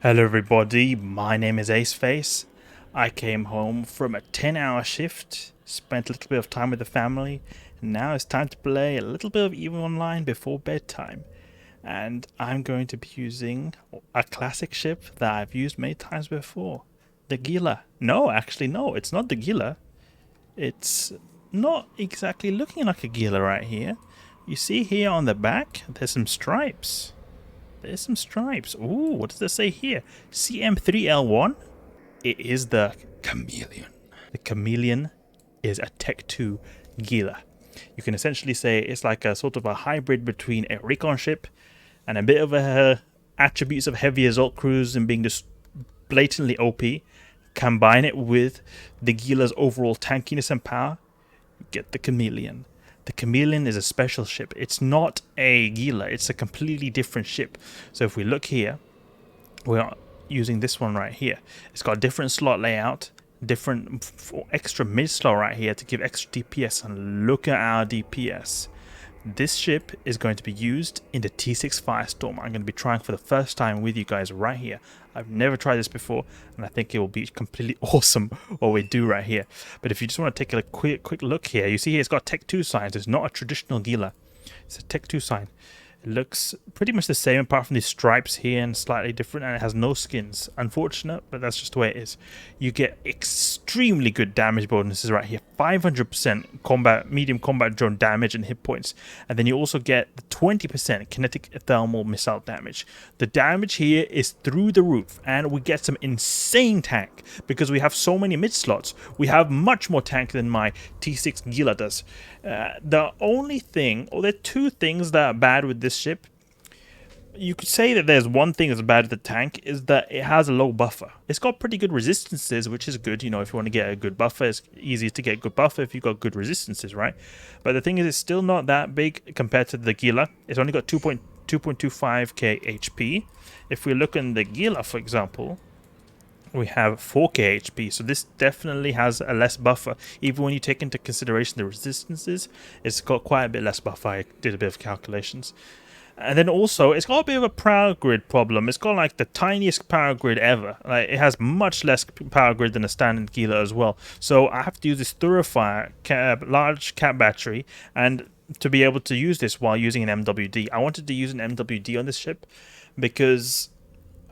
Hello everybody, my name is Aceface. I came home from a 10-hour shift, spent a little bit of time with the family, and now it's time to play a little bit of EVE Online before bedtime. And I'm going to be using a classic ship that I've used many times before. The Gila. No, actually no, it's not the Gila. It's not exactly looking like a Gila right here. You see here on the back, there's some stripes. There's some stripes. Ooh, what does this say here? CM3L1? It is the Chameleon. The Chameleon is a Tech 2 Gila. You can essentially say it's like a sort of a hybrid between a recon ship and a bit of a attributes of heavy assault cruise and being just blatantly OP. Combine it with the Gila's overall tankiness and power, you get the Chameleon. The Chameleon is a special ship. It's not a Gila. It's a completely different ship. So if we look here, we're using this one right here. It's got a different slot layout, different extra mid slot right here to give extra DPS. And look at our DPS. This ship is going to be used in the T6 Firestorm. I'm going to be trying for the first time with you guys right here. I've never tried this before, and I think it will be completely awesome what we do right here. But if you just want to take a quick look here, you see here it's got Tech 2 signs. It's not a traditional Gila. It's a Tech 2 sign. It looks pretty much the same apart from these stripes here and slightly different, and it has no skins. Unfortunate, but that's just the way it is. You get extremely good damage bonuses right here. 500% medium combat drone damage and hit points. And then you also get the 20% kinetic thermal missile damage. The damage here is through the roof, and we get some insane tank because we have so many mid slots. We have much more tank than my T6 Gila does. The only thing, or there are two things that are bad with this ship. You could say that there's one thing that's bad with the tank is that it has a low buffer. It's got pretty good resistances, which is good. You know, if you want to get a good buffer, it's easy to get a good buffer if you've got good resistances, right? But the thing is, it's still not that big compared to the Gila. It's only got 2.25k HP. If we look in the Gila, for example, we have 4k HP, so this definitely has a less buffer. Even when you take into consideration the resistances, it's got quite a bit less buffer. I did a bit of calculations. And then also, it's got a bit of a power grid problem. It's got like the tiniest power grid ever. Like, it has much less power grid than a standard Gila as well. So I have to use this Thurifer large cap battery, and to be able to use this while using an MWD. I wanted to use an MWD on this ship because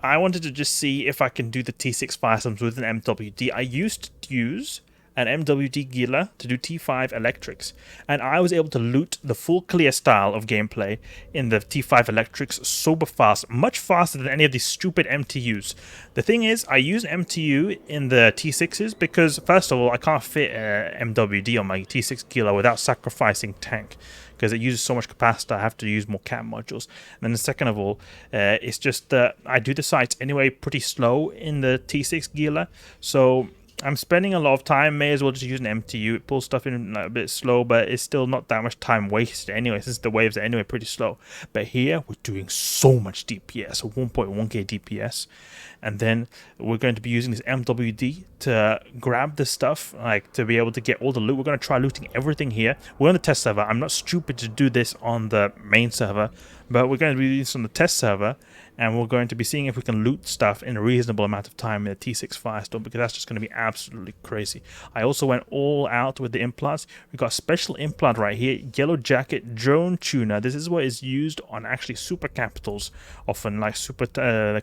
I wanted to just see if I can do the T6 Firestorms with an MWD. I used to use an MWD Gila to do T5 electrics, and I was able to loot the full clear style of gameplay in the T5 electrics super fast, much faster than any of these stupid MTUs. The thing is, I use MTU in the T6s because, first of all, I can't fit MWD on my T6 Gila without sacrificing tank, because it uses so much capacitor. I have to use more cap modules. And then second of all, it's just that I do the sights anyway pretty slow in the T6 Gila, so I'm spending a lot of time. May as well just use an MTU. It pulls stuff in a bit slow, but it's still not that much time wasted anyway, since the waves are anyway pretty slow. But here, we're doing so much DPS, 1.1k DPS. And then we're going to be using this MWD to grab the stuff, like to be able to get all the loot. We're going to try looting everything here. We're on the test server. I'm not stupid to do this on the main server, but we're going to be doing this on the test server, and we're going to be seeing if we can loot stuff in a reasonable amount of time in the T6 Firestorm, because that's just going to be absolutely crazy. I also went all out with the implants. We've got a special implant right here, Yellow Jacket Drone Tuner. This is what is used on actually super capitals, often like super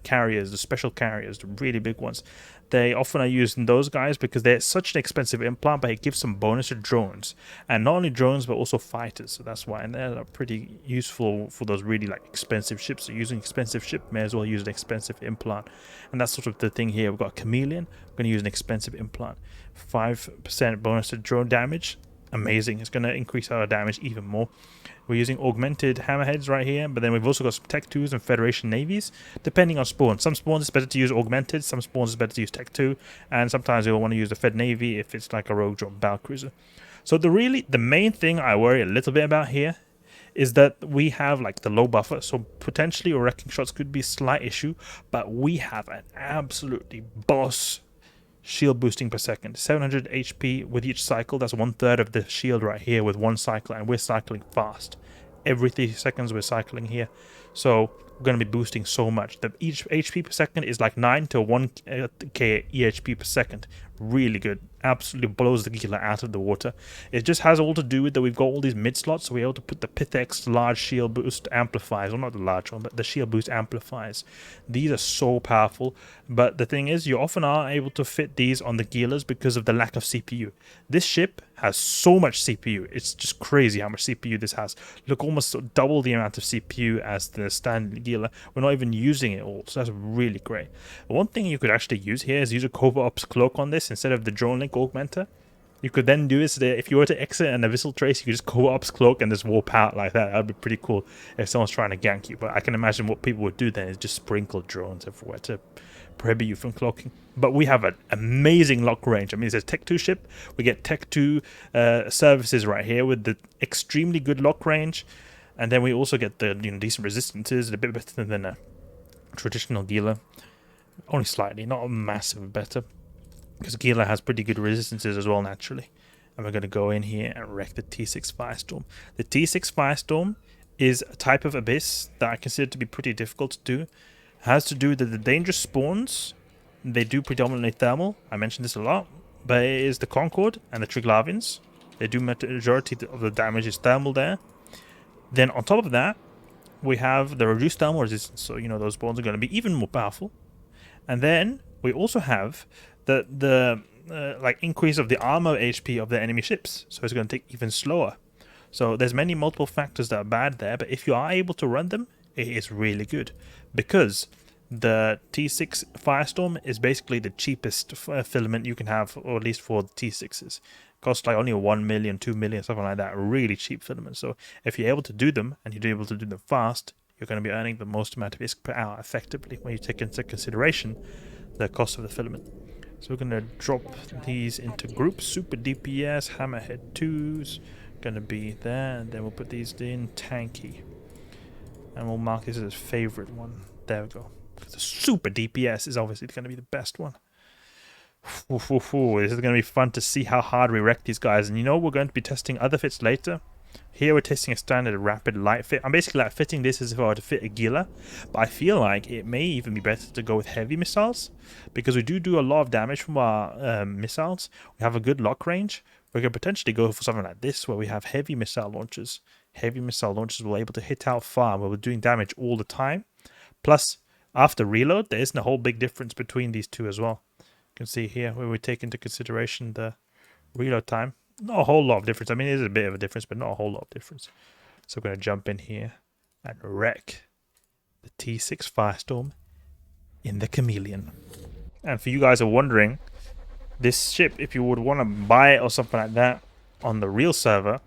carriers, the special carriers, the really big ones. They often are used in those guys because they're such an expensive implant, but it gives some bonus to drones, and not only drones but also fighters. So that's why, and they're pretty useful for those really like expensive ships. So using expensive ship, may as well use an expensive implant, and that's sort of the thing here. We've got a Chameleon. We're going to use an expensive implant. 5% bonus to drone damage. Amazing. It's going to increase our damage even more. We're using Augmented Hammerheads right here, but then we've also got some Tech 2s and Federation Navies, depending on spawn. Some spawns it's better to use Augmented, some spawns it's better to use Tech 2, and sometimes you'll want to use the Fed Navy if it's like a rogue drone battle cruiser. So the main thing I worry a little bit about here is that we have like the low buffer, so potentially our wrecking shots could be a slight issue, but we have an absolutely boss shield boosting per second, 700 HP with each cycle. That's 1/3 of the shield right here with one cycle, and we're cycling fast. Every 3 seconds we're cycling here, So we're going to be boosting so much. Each HP per second is like 9 to 1k EHP per second. Really good. Absolutely blows the Gila out of the water. It just has all to do with that we've got all these mid slots, so we're able to put the Pith large shield boost amplifiers, well, not the large one, but the shield boost amplifiers. These are so powerful, but the thing is, you often are able to fit these on the Gilas because of the lack of CPU. This ship has so much CPU. It's just crazy how much CPU this has. Look, almost double the amount of CPU as the standard Gila. We're not even using it all, so that's really great. One thing you could actually use here is use a Covert Ops Cloak on this instead of the Drone Link Augmentor. You could then do this, if you were to exit an Abyssal Trace, you could just Covert Ops Cloak and just warp out like that. That would be pretty cool if someone's trying to gank you. But I can imagine what people would do then is just sprinkle drones everywhere to prohibit you from cloaking. But we have an amazing lock range. I mean, it's a Tech 2 ship. We get Tech 2 services right here with the extremely good lock range. And then we also get the decent resistances, a bit better than a traditional Gila. Only slightly, not a massive better. Because Gila has pretty good resistances as well, naturally. And we're going to go in here and wreck the T6 Firestorm. The T6 Firestorm is a type of Abyss that I consider to be pretty difficult to do. It has to do with the dangerous spawns. They do predominantly thermal. I mentioned this a lot. But it is the Concord and the Triglavians. They do majority of the damage is thermal there. Then on top of that, we have the reduced thermal resistance. So, those spawns are going to be even more powerful. And then we also have the increase of the armor HP of the enemy ships, so it's going to take even slower. So there's multiple factors that are bad there, but if you are able to run them, it is really good because the T6 Firestorm is basically the cheapest filament you can have, or at least for the T6s. Costs like only 1 million, 2 million, something like that. Really cheap filament. So if you're able to do them and you're able to do them fast, you're going to be earning the most amount of ISK per hour effectively when you take into consideration the cost of the filament. So we're going to drop these into groups. Super DPS, Hammerhead 2's going to be there. And then we'll put these in Tanky. And we'll mark this as favorite one. There we go. Because the Super DPS is obviously going to be the best one. This is going to be fun to see how hard we wreck these guys. And we're going to be testing other fits later. Here we're testing a standard rapid light fit. I'm basically like fitting this as if I were to fit a Gila, but I feel like it may even be better to go with heavy missiles because we do a lot of damage from our missiles. We have a good lock range. We could potentially go for something like this where we have heavy missile launchers. Heavy missile launchers will be able to hit out far where we're doing damage all the time. Plus, after reload, there isn't a whole big difference between these two as well. You can see here where we take into consideration the reload time. Not a whole lot of difference. I mean, it is a bit of a difference, but not a whole lot of difference. So we're going to jump in here and wreck the T6 Firestorm in the Chameleon. And for you guys who are wondering, this ship, if you would want to buy it or something like that on the real server,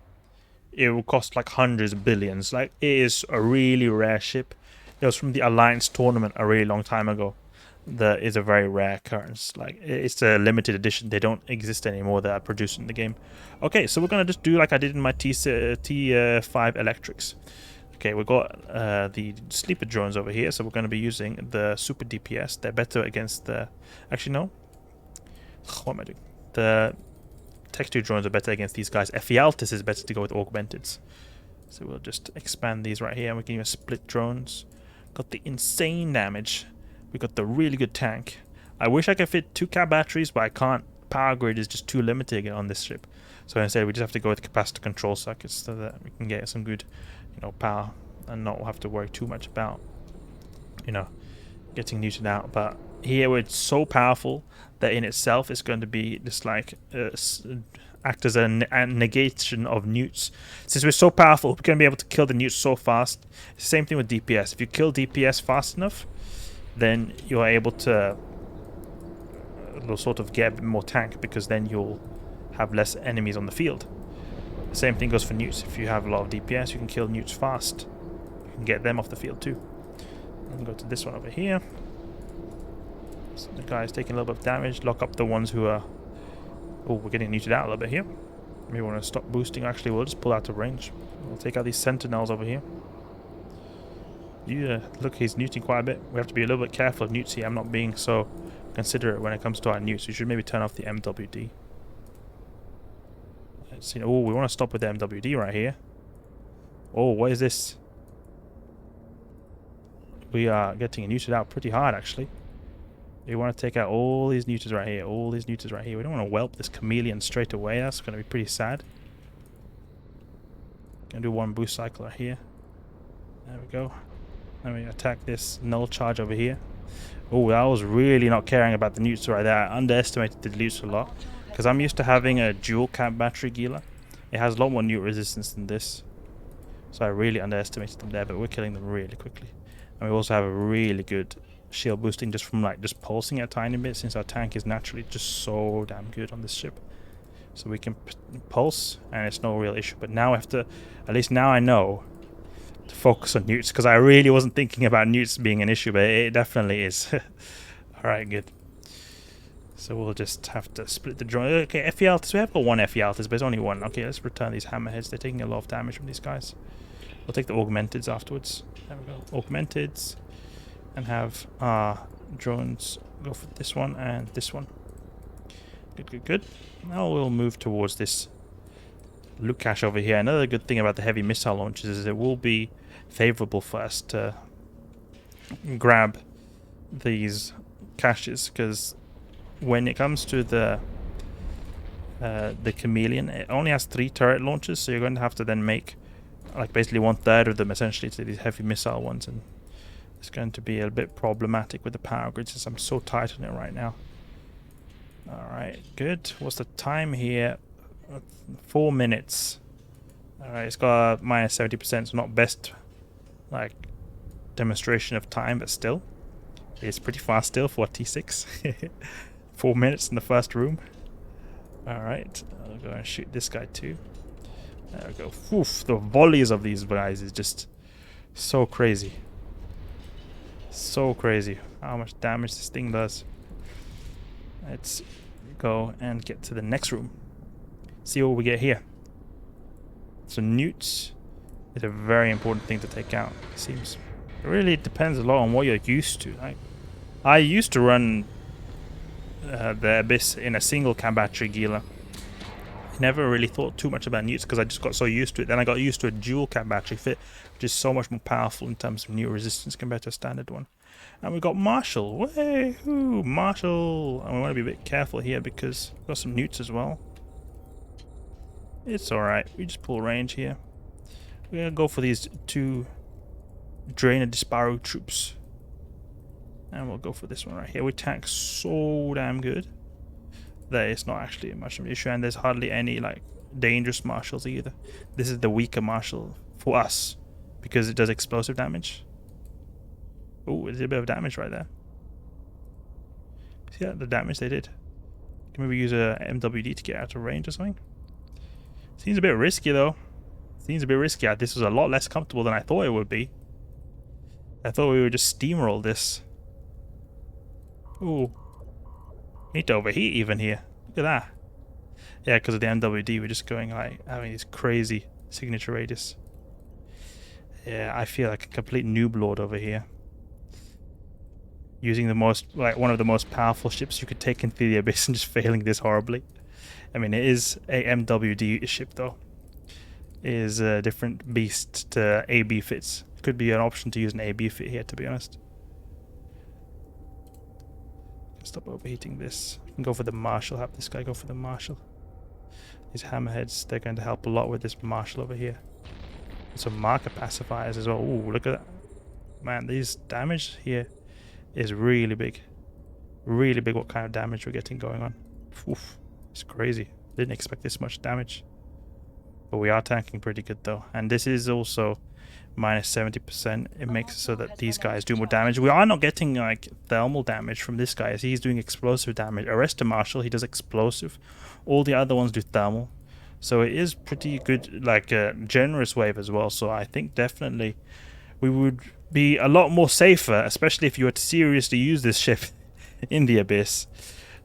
it will cost like hundreds of billions. Like, it is a really rare ship. It was from the Alliance tournament a really long time ago. That is a very rare occurrence. Like, it's a limited edition. They don't exist anymore that are produced in the game. Okay, so we're gonna just do like I did in my T5 electrics. Okay, we've got the sleeper drones over here, so we're gonna be using the super DPS. They're better against the. Actually, no. What am I doing? The Tech 2 drones are better against these guys. Ephialtes is better to go with augmenteds. So we'll just expand these right here, and we can even split drones. Got the insane damage. We got the really good tank. I wish I could fit 2 cap batteries, but I can't. Power grid is just too limited on this ship. So instead, we just have to go with capacitor control circuits so that we can get some good, power and not have to worry too much about, getting neutered out. But here it's so powerful that in itself it's going to be just like act as a negation of newts. Since we're so powerful, we're going to be able to kill the newts so fast. Same thing with DPS. If you kill DPS fast enough, then you're able to sort of get a bit more tank because then you'll have less enemies on the field. The same thing goes for newts. If you have a lot of DPS, you can kill newts fast. You can get them off the field too. And go to this one over here. So the guy's taking a little bit of damage. Lock up the ones who are... Oh, we're getting neutered out a little bit here. Maybe we want to stop boosting. Actually, we'll just pull out of range. We'll take out these sentinels over here. Yeah, look, he's neuting quite a bit. We have to be a little bit careful of newts here. I'm not being so considerate when it comes to our newts. We should maybe turn off the MWD. Let's see. Oh, we want to stop with the MWD right here. Oh, what is this? we are getting neutered out pretty hard, actually. We want to take out all these neuters right here, all these neuters right here. We don't want to whelp this Chameleon straight away. That's going to be pretty sad. Gonna do one boost cycle right here. There we go. Let me attack this null charge over here. Oh, I was really not caring about the newts right there. I underestimated the newts a lot. Because I'm used to having a dual cap battery Gila. It has a lot more newt resistance than this. So I really underestimated them there, but we're killing them really quickly. And we also have a really good shield boosting just from like just pulsing a tiny bit, since our tank is naturally just so damn good on this ship. So we can pulse and it's no real issue. But now I have to, at least now I know to focus on newts, because I really wasn't thinking about newts being an issue, but it definitely is. Alright, good. So we'll just have to split the joint. Okay, FE Altis. We have got one FE Altis, but there's only one. Okay, let's return these Hammerheads. They're taking a lot of damage from these guys. We'll take the Augmenteds afterwards. There we go. Augmenteds. And have our drones go for this one and this one. Good, good, good. Now we'll move towards this loot cache over here. Another good thing about the heavy missile launches is it will be favorable for us to grab these caches, because when it comes to the Chameleon, it only has 3 turret launches, so you're going to have to then make like basically 1/3 of them essentially to these heavy missile ones, and it's going to be a bit problematic with the power grid since I'm so tight on it right now. Alright, good. What's the time here? 4 minutes. Alright, it's got a minus 70%, so not best like demonstration of time, but still. It's pretty fast still for a T6. 4 minutes in the first room. Alright, I'll go and shoot this guy too. There we go. Oof, the volleys of these guys is just so crazy. So crazy how much damage this thing does. Let's go and get to the next room. See what we get here. So newts is a very important thing to take out, it seems. It really depends a lot on what you're used to. I used to run the Abyss in a single cam battery Gila. Never really thought too much about newts because I just got so used to it. Then I got used to a dual cam battery fit, which is so much more powerful in terms of newt resistance compared to a standard one. And we got Marshall. Woohoo! Marshall! And we want to be a bit careful here because we've got some newts as well. It's alright. We just pull range here. We're going to go for these 2 Drainer Disparu troops. And we'll go for this one right here. We tank so damn good that it's not actually much of an issue, and there's hardly any like dangerous marshals either. This is the weaker marshal for us because it does explosive damage. Oh, it did a bit of damage right there. See that? The damage they did. Can maybe use a MWD to get out of range or something? Seems a bit risky though. Seems a bit risky. This was a lot less comfortable than I thought it would be. I thought we would just steamroll this. Ooh. Need to overheat even here. Look at that. Yeah, because of the MWD, we're just going like having this crazy signature radius. Yeah, I feel like a complete noob lord over here. Using the most, like one of the most powerful ships you could take into the Abyss and just failing this horribly. I mean, it is a MWD ship though. It is a different beast to AB fits. Could be an option to use an AB fit here, to be honest. Stop overheating this. We can go for the Marshal. Have this guy go for the Marshal. These Hammerheads, they're going to help a lot with this Marshal over here. Some marker pacifiers as well. Ooh, look at that. Man, these damage here is really big. Really big what kind of damage we're getting going on. Oof, it's crazy. Didn't expect this much damage. But we are tanking pretty good though. And this is also minus 70%. It makes it so that these guys do more damage. We are not getting like thermal damage from this guy, as he's doing explosive damage. Arrest Marshal, he does explosive. All the other ones do thermal. So it is pretty good, like a generous wave as well. So I think definitely we would be a lot more safer, especially if you were to seriously use this ship in the Abyss,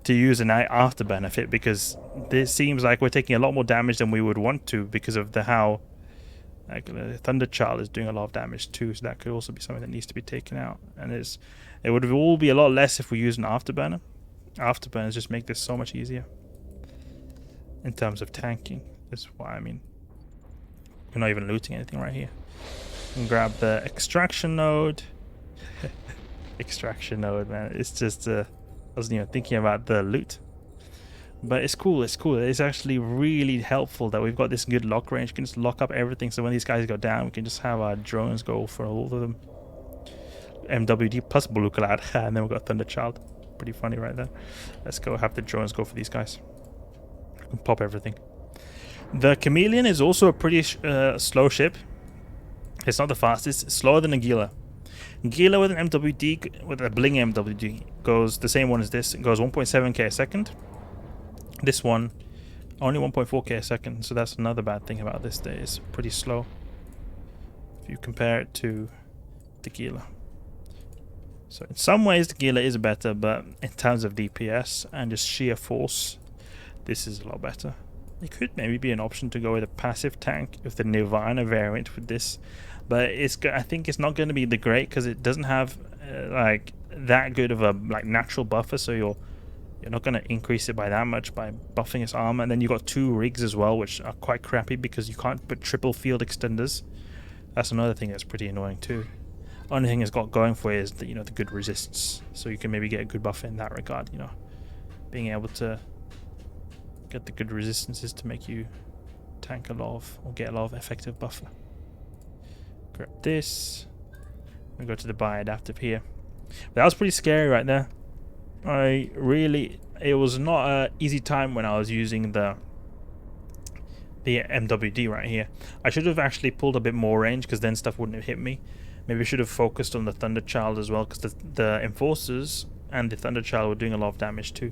to use an afterburner fit, because this seems like we're taking a lot more damage than we would want to because of the how like Thunder Child is doing a lot of damage too, so that could also be something that needs to be taken out. And it would all be a lot less if we use an afterburner. Afterburners just make this so much easier in terms of tanking. That's what I mean. We're not even looting anything right here. And grab the extraction node. Extraction node, man. It's just I wasn't even thinking about the loot. But it's cool, it's cool. It's actually really helpful that we've got this good lock range. We can just lock up everything, so when these guys go down, we can just have our drones go for all of them. MWD plus Blue Cloud, and then we've got Thunderchild. Pretty funny right there. Let's go have the drones go for these guys. We can pop everything. The Chameleon is also a pretty slow ship. It's not the fastest. It's slower than a Gila. Gila with an MWD, with a Bling MWD, goes the same one as this. It goes 1.7k a second. This one, only 1.4k a second, so that's another bad thing about this. That it's pretty slow if you compare it to the Gila. So in some ways the Gila is better, but in terms of DPS and just sheer force, this is a lot better. It could maybe be an option to go with a passive tank with the Nirvana variant with this, but I think it's not going to be the great because it doesn't have like that good of a natural buffer, so you're not going to increase it by that much by buffing its armor. And then you got 2 rigs as well, which are quite crappy because you can't put triple field extenders. That's another thing that's pretty annoying too. Only thing it's got going for it is the, the good resists, so you can maybe get a good buffer in that regard. Being able to get the good resistances to make you tank a lot of, or get a lot of effective buffer. Grab this. We go to the bi-adaptive here. But that was pretty scary right there. It was not an easy time when I was using the MWD right here. I should have actually pulled a bit more range, because then stuff wouldn't have hit me. Maybe I should have focused on the Thunderchild as well, because the Enforcers and the Thunderchild were doing a lot of damage too.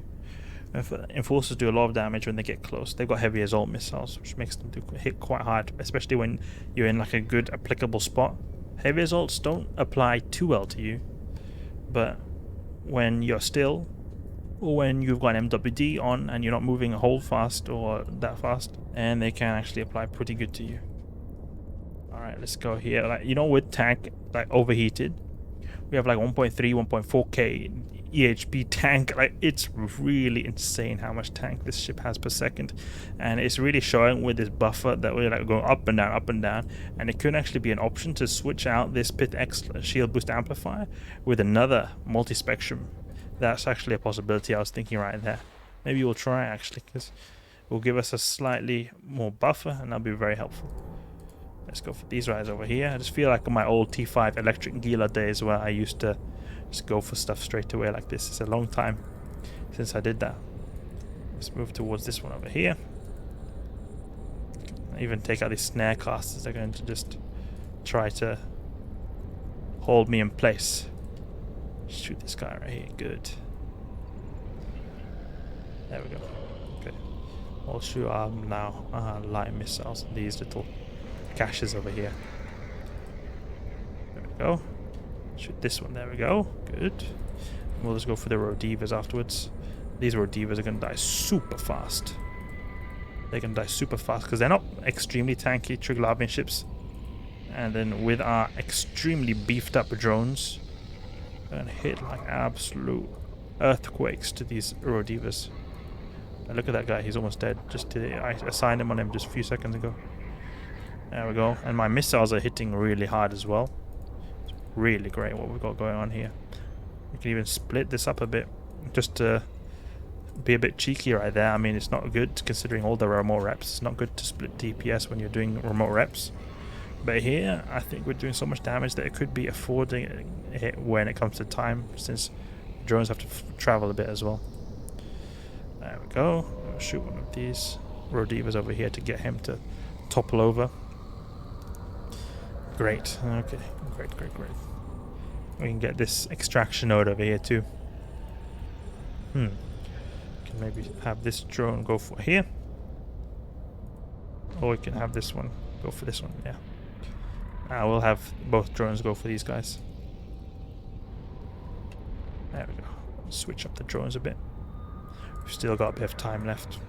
Enforcers do a lot of damage when they get close. They've got heavy assault missiles, which makes them hit quite hard, especially when you're in like a good applicable spot. Heavy assaults don't apply too well to you, but when you're still, or when you've got an MWD on and you're not moving a hole fast or that fast, and they can actually apply pretty good to you. Alright, let's go here. With tank overheated, we have 1.3, 1.4k EHP tank. It's really insane how much tank this ship has per second, and it's really showing with this buffer that we're going up and down, and it could actually be an option to switch out this Pith X shield boost amplifier with another multi-spectrum. That's actually a possibility I was thinking right there. Maybe we'll try actually, because it will give us a slightly more buffer, and that'll be very helpful. Let's go for these guys over here. I just feel like on my old T5 electric Gila days where I used to just go for stuff straight away like this. It's a long time since I did that. Let's move towards this one over here. Even take out these snare casters. They're going to just try to hold me in place. Shoot this guy right here. Good. There we go. Okay. I'll shoot now light missiles. These little caches over here. There we go. Shoot this one. There we go. Good. And we'll just go for the Rodivas afterwards. These Rodivas are going to die super fast. They're going to die super fast because they're not extremely tanky Triglavian ships. And then with our extremely beefed up drones, we're going to hit like absolute earthquakes to these Rodivas. And look at that guy. He's almost dead. I assigned him on him just a few seconds ago. There we go. And my missiles are hitting really hard as well. It's really great what we've got going on here. We can even split this up a bit, just to be a bit cheeky right there. I mean, it's not good considering all the remote reps. It's not good to split DPS when you're doing remote reps. But here, I think we're doing so much damage that it could be affording it when it comes to time, since drones have to travel a bit as well. There we go. I'll shoot one of these Rodivas over here to get him to topple over. Great. Okay. Great. We can get this extraction node over here too. Can maybe have this drone go for here. Or we can have this one go for this one. Yeah. We'll have both drones go for these guys. There we go. Switch up the drones a bit. We've still got a bit of time left.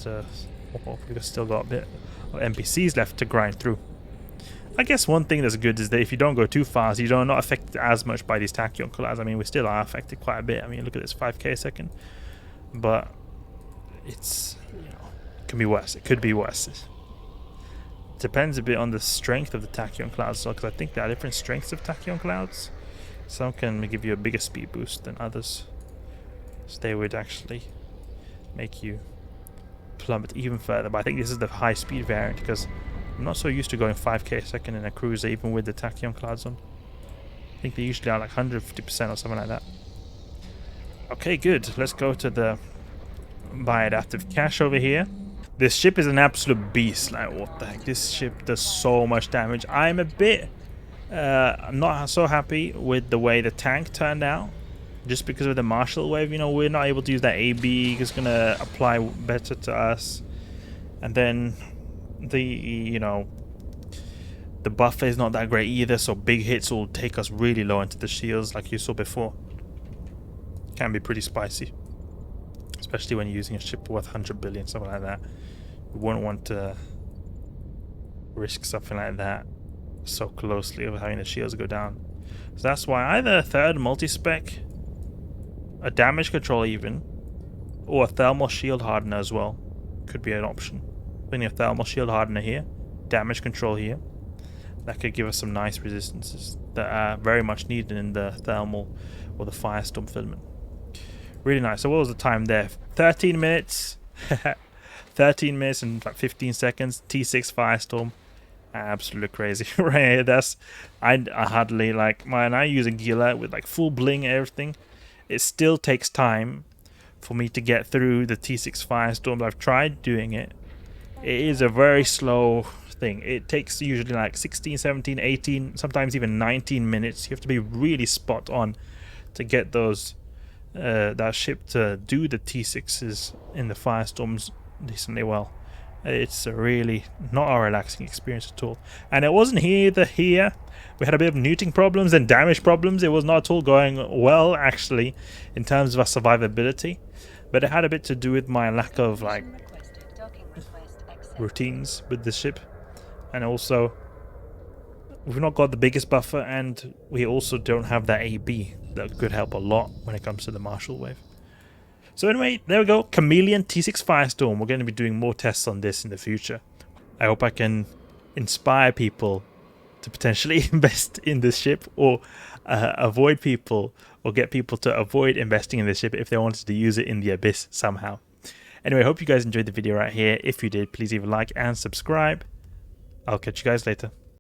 We've still got a bit of NPCs left to grind through. I guess one thing that's good is that if you don't go too fast, you don't not affected as much by these tachyon collabs. I mean, we still are affected quite a bit. I mean, look at this, 5k a second. But it's, it can be worse. It could be worse. It depends a bit on the strength of the tachyon clouds, because I think there are different strengths of tachyon clouds. Some can give you a bigger speed boost than others. So they would actually make you plummet even further. But I think this is the high speed variant because I'm not so used to going 5k a second in a cruiser even with the tachyon clouds on. I think they usually are like 150% or something like that. Okay, good. Let's go to the bioadaptive cache over here. This ship is an absolute beast. Like, what the heck? This ship does so much damage. I'm a bit not so happy with the way the tank turned out. Just because of the Marshall wave, you know, we're not able to use that AB. It's going to apply better to us. And then the, you know, the buffer is not that great either. So big hits will take us really low into the shields like you saw before. Can be pretty spicy. Especially when you're using a ship worth 100 billion, something like that. You wouldn't want to risk something like that so closely of having the shields go down. So that's why either a third multi-spec, a damage control even, or a thermal shield hardener as well could be an option. Putting a thermal shield hardener here, damage control here. That could give us some nice resistances that are very much needed in the thermal or the firestorm filament. Really nice. So what was the time there? 13 minutes. 13 minutes and like 15 seconds. T6 firestorm. Absolutely crazy. Right. That's I hardly like mine. I use a Gila with like full bling and everything. It still takes time for me to get through the T6 firestorm. I've tried doing it. It is a very slow thing. It takes usually like 16, 17, 18, sometimes even 19 minutes. You have to be really spot on to get those that ship to do the T6s in the firestorms decently well. It's really not a relaxing experience at all. And it wasn't here. We had a bit of neuting problems and damage problems. It was not at all going well, actually, in terms of our survivability. But it had a bit to do with my lack of, like, routines with the ship. And also, we've not got the biggest buffer, and we also don't have that AB that could help a lot when it comes to the Marshall wave. So anyway, there we go. Chameleon T6 Firestorm. We're going to be doing more tests on this in the future. I hope I can inspire people to potentially invest in this ship, or avoid people, or get people to avoid investing in this ship if they wanted to use it in the abyss somehow. Anyway, I hope you guys enjoyed the video right here. If you did, please leave a like and subscribe. I'll catch you guys later.